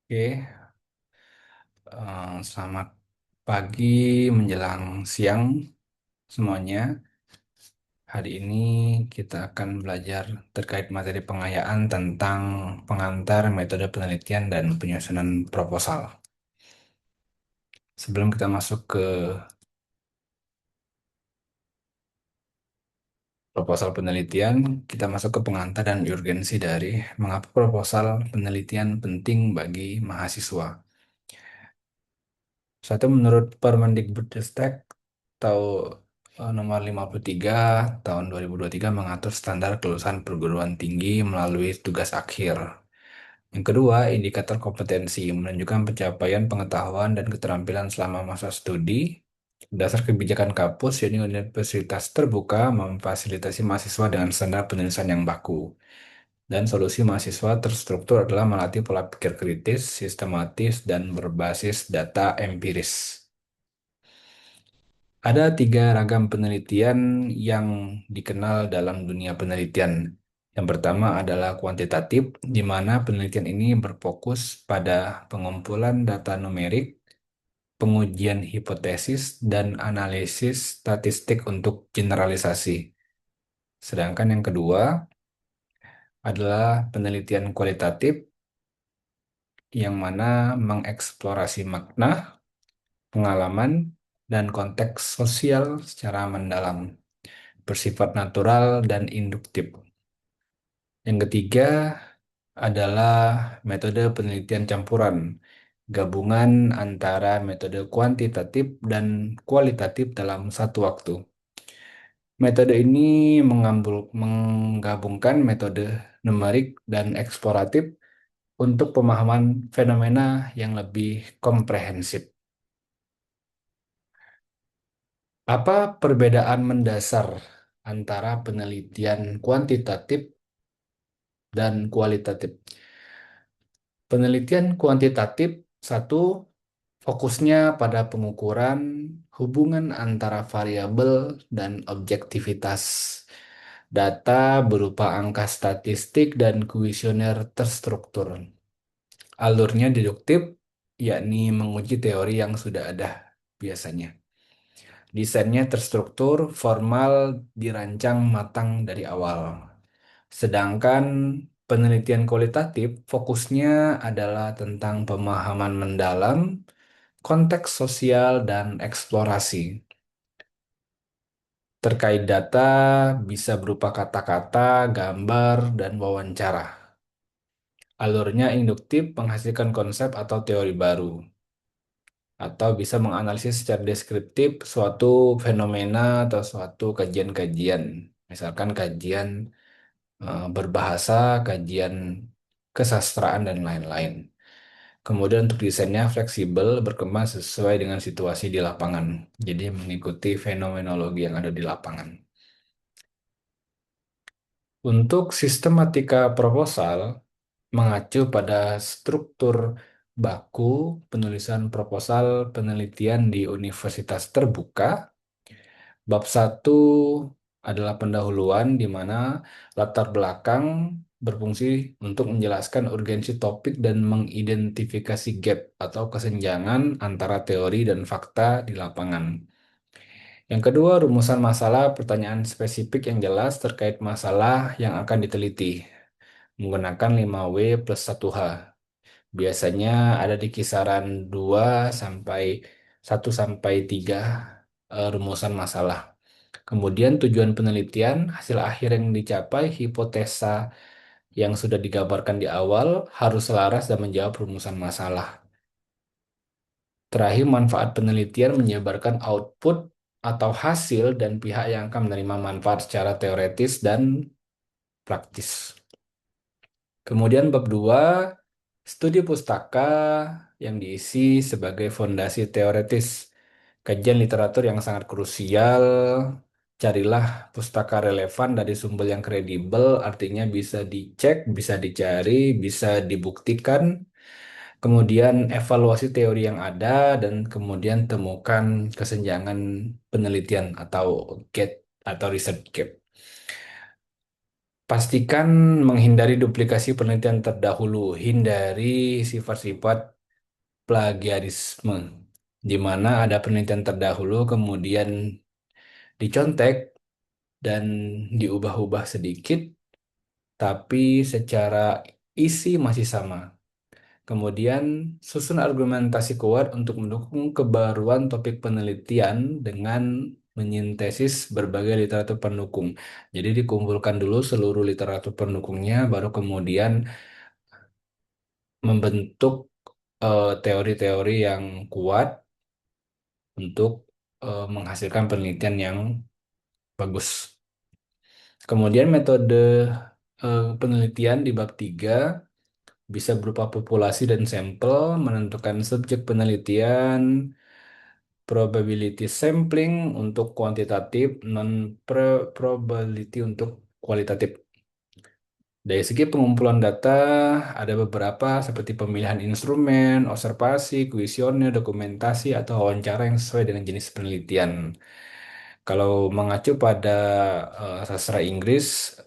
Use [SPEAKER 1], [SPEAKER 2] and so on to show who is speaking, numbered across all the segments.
[SPEAKER 1] Oke, selamat pagi menjelang siang semuanya. Hari ini kita akan belajar terkait materi pengayaan tentang pengantar metode penelitian dan penyusunan proposal. Sebelum kita masuk ke proposal penelitian, kita masuk ke pengantar dan urgensi dari mengapa proposal penelitian penting bagi mahasiswa. Satu, menurut Permendikbudristek tahu nomor 53 tahun 2023 mengatur standar kelulusan perguruan tinggi melalui tugas akhir. Yang kedua, indikator kompetensi menunjukkan pencapaian pengetahuan dan keterampilan selama masa studi. Dasar kebijakan kampus, yaitu universitas terbuka memfasilitasi mahasiswa dengan standar penulisan yang baku. Dan solusi mahasiswa terstruktur adalah melatih pola pikir kritis, sistematis, dan berbasis data empiris. Ada tiga ragam penelitian yang dikenal dalam dunia penelitian. Yang pertama adalah kuantitatif, di mana penelitian ini berfokus pada pengumpulan data numerik, pengujian hipotesis, dan analisis statistik untuk generalisasi. Sedangkan yang kedua adalah penelitian kualitatif, yang mana mengeksplorasi makna, pengalaman, dan konteks sosial secara mendalam, bersifat natural dan induktif. Yang ketiga adalah metode penelitian campuran, gabungan antara metode kuantitatif dan kualitatif dalam satu waktu. Metode ini menggabungkan metode numerik dan eksploratif untuk pemahaman fenomena yang lebih komprehensif. Apa perbedaan mendasar antara penelitian kuantitatif dan kualitatif? Penelitian kuantitatif satu fokusnya pada pengukuran hubungan antara variabel dan objektivitas. Data berupa angka statistik dan kuesioner terstruktur. Alurnya deduktif, yakni menguji teori yang sudah ada biasanya. Desainnya terstruktur, formal, dirancang matang dari awal. Sedangkan penelitian kualitatif fokusnya adalah tentang pemahaman mendalam, konteks sosial, dan eksplorasi. Terkait data bisa berupa kata-kata, gambar, dan wawancara. Alurnya induktif menghasilkan konsep atau teori baru, atau bisa menganalisis secara deskriptif suatu fenomena atau suatu kajian-kajian. Misalkan kajian berbahasa, kajian kesastraan, dan lain-lain. Kemudian untuk desainnya fleksibel, berkembang sesuai dengan situasi di lapangan. Jadi mengikuti fenomenologi yang ada di lapangan. Untuk sistematika proposal, mengacu pada struktur baku penulisan proposal penelitian di universitas terbuka. Bab satu adalah pendahuluan di mana latar belakang berfungsi untuk menjelaskan urgensi topik dan mengidentifikasi gap atau kesenjangan antara teori dan fakta di lapangan. Yang kedua, rumusan masalah, pertanyaan spesifik yang jelas terkait masalah yang akan diteliti menggunakan 5W plus 1H. Biasanya ada di kisaran 2 sampai 1 sampai 3 rumusan masalah. Kemudian tujuan penelitian, hasil akhir yang dicapai, hipotesa yang sudah digambarkan di awal harus selaras dan menjawab rumusan masalah. Terakhir, manfaat penelitian menjabarkan output atau hasil dan pihak yang akan menerima manfaat secara teoretis dan praktis. Kemudian bab 2, studi pustaka yang diisi sebagai fondasi teoretis. Kajian literatur yang sangat krusial. Carilah pustaka relevan dari sumber yang kredibel, artinya bisa dicek, bisa dicari, bisa dibuktikan. Kemudian evaluasi teori yang ada dan kemudian temukan kesenjangan penelitian atau gap atau research gap. Pastikan menghindari duplikasi penelitian terdahulu, hindari sifat-sifat plagiarisme, di mana ada penelitian terdahulu kemudian dicontek dan diubah-ubah sedikit, tapi secara isi masih sama. Kemudian, susun argumentasi kuat untuk mendukung kebaruan topik penelitian dengan menyintesis berbagai literatur pendukung. Jadi dikumpulkan dulu seluruh literatur pendukungnya, baru kemudian membentuk teori-teori yang kuat untuk menghasilkan penelitian yang bagus. Kemudian metode penelitian di bab 3 bisa berupa populasi dan sampel, menentukan subjek penelitian, probability sampling untuk kuantitatif, non-probability untuk kualitatif. Dari segi pengumpulan data, ada beberapa seperti pemilihan instrumen, observasi, kuesioner, dokumentasi, atau wawancara yang sesuai dengan jenis penelitian. Kalau mengacu pada sastra Inggris,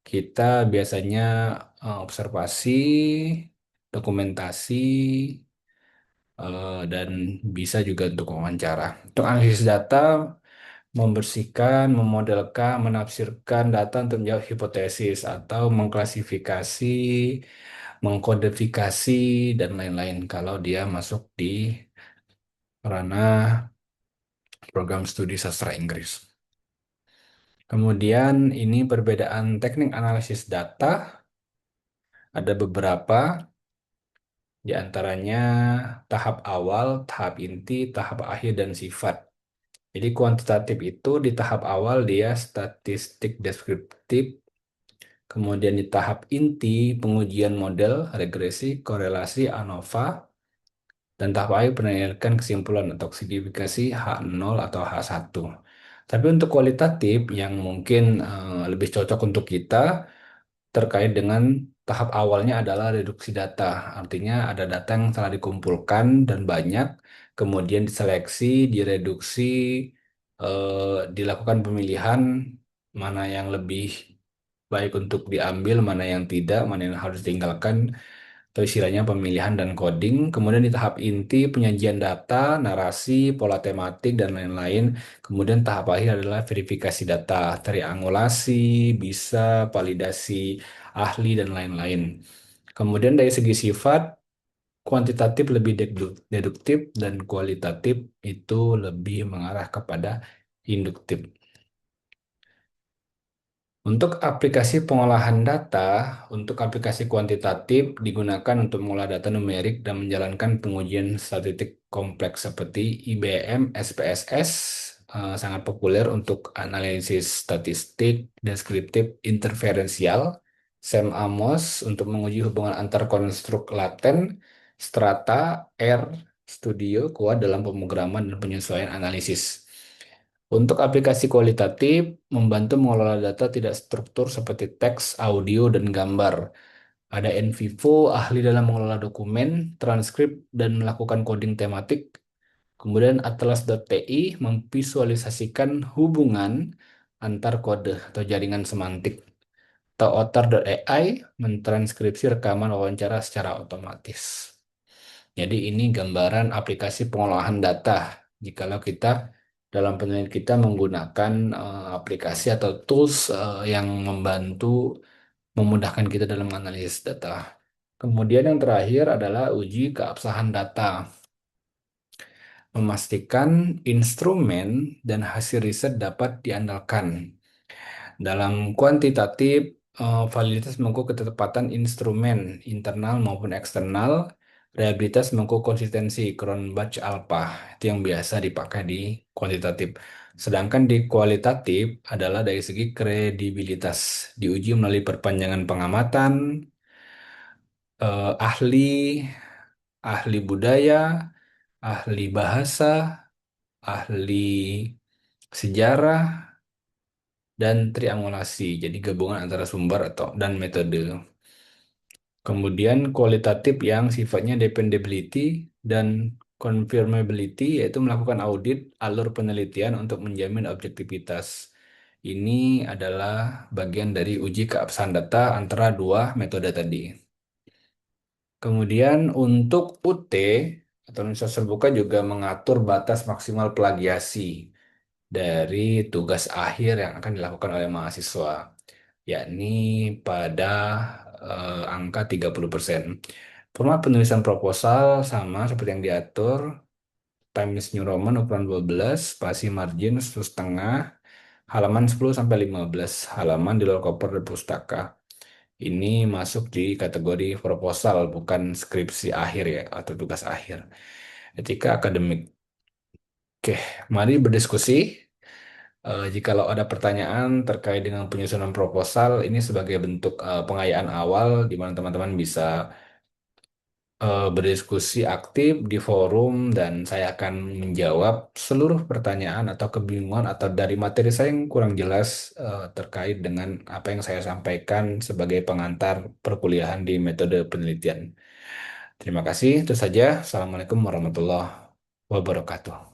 [SPEAKER 1] kita biasanya observasi, dokumentasi, dan bisa juga untuk wawancara. Untuk analisis data, membersihkan, memodelkan, menafsirkan data untuk menjawab hipotesis atau mengklasifikasi, mengkodifikasi, dan lain-lain kalau dia masuk di ranah program studi sastra Inggris. Kemudian ini perbedaan teknik analisis data, ada beberapa, di antaranya tahap awal, tahap inti, tahap akhir, dan sifat. Jadi kuantitatif itu di tahap awal dia statistik deskriptif, kemudian di tahap inti pengujian model, regresi, korelasi, ANOVA, dan tahap akhir penelitian kesimpulan atau signifikasi H0 atau H1. Tapi untuk kualitatif yang mungkin lebih cocok untuk kita terkait dengan tahap awalnya adalah reduksi data. Artinya ada data yang telah dikumpulkan dan banyak, kemudian diseleksi, direduksi, dilakukan pemilihan mana yang lebih baik untuk diambil, mana yang tidak, mana yang harus ditinggalkan, atau istilahnya pemilihan dan coding. Kemudian di tahap inti penyajian data, narasi, pola tematik, dan lain-lain. Kemudian tahap akhir adalah verifikasi data, triangulasi, bisa, validasi ahli, dan lain-lain. Kemudian dari segi sifat, kuantitatif lebih deduktif dan kualitatif itu lebih mengarah kepada induktif. Untuk aplikasi pengolahan data, untuk aplikasi kuantitatif digunakan untuk mengolah data numerik dan menjalankan pengujian statistik kompleks seperti IBM, SPSS, sangat populer untuk analisis statistik, deskriptif, interferensial, Sam Amos untuk menguji hubungan antar konstruk laten, Strata, R, Studio kuat dalam pemrograman dan penyesuaian analisis. Untuk aplikasi kualitatif, membantu mengelola data tidak struktur seperti teks, audio, dan gambar. Ada NVivo, ahli dalam mengelola dokumen, transkrip, dan melakukan coding tematik. Kemudian Atlas.ti memvisualisasikan hubungan antar kode atau jaringan semantik. Atau Otter.ai mentranskripsi rekaman wawancara secara otomatis. Jadi ini gambaran aplikasi pengolahan data. Jikalau kita dalam penelitian kita menggunakan aplikasi atau tools yang membantu memudahkan kita dalam menganalisis data. Kemudian yang terakhir adalah uji keabsahan data. Memastikan instrumen dan hasil riset dapat diandalkan. Dalam kuantitatif, validitas mengukur ketepatan instrumen internal maupun eksternal, reliabilitas mengukur konsistensi Cronbach alpha, itu yang biasa dipakai di kuantitatif. Sedangkan di kualitatif adalah dari segi kredibilitas, diuji melalui perpanjangan pengamatan, ahli, ahli budaya, ahli bahasa, ahli sejarah, dan triangulasi. Jadi gabungan antara sumber atau dan metode. Kemudian kualitatif yang sifatnya dependability dan confirmability yaitu melakukan audit alur penelitian untuk menjamin objektivitas. Ini adalah bagian dari uji keabsahan data antara dua metode tadi. Kemudian untuk UT atau Universitas Terbuka juga mengatur batas maksimal plagiasi dari tugas akhir yang akan dilakukan oleh mahasiswa, yakni pada angka 30%. Format penulisan proposal sama seperti yang diatur, Times New Roman ukuran 12, spasi margin 1,5, halaman 10 sampai 15 halaman di luar koper dan pustaka. Ini masuk di kategori proposal, bukan skripsi akhir ya, atau tugas akhir. Etika akademik. Oke, mari berdiskusi. Jikalau ada pertanyaan terkait dengan penyusunan proposal, ini sebagai bentuk pengayaan awal di mana teman-teman bisa berdiskusi aktif di forum dan saya akan menjawab seluruh pertanyaan atau kebingungan atau dari materi saya yang kurang jelas terkait dengan apa yang saya sampaikan sebagai pengantar perkuliahan di metode penelitian. Terima kasih, itu saja. Assalamualaikum warahmatullahi wabarakatuh.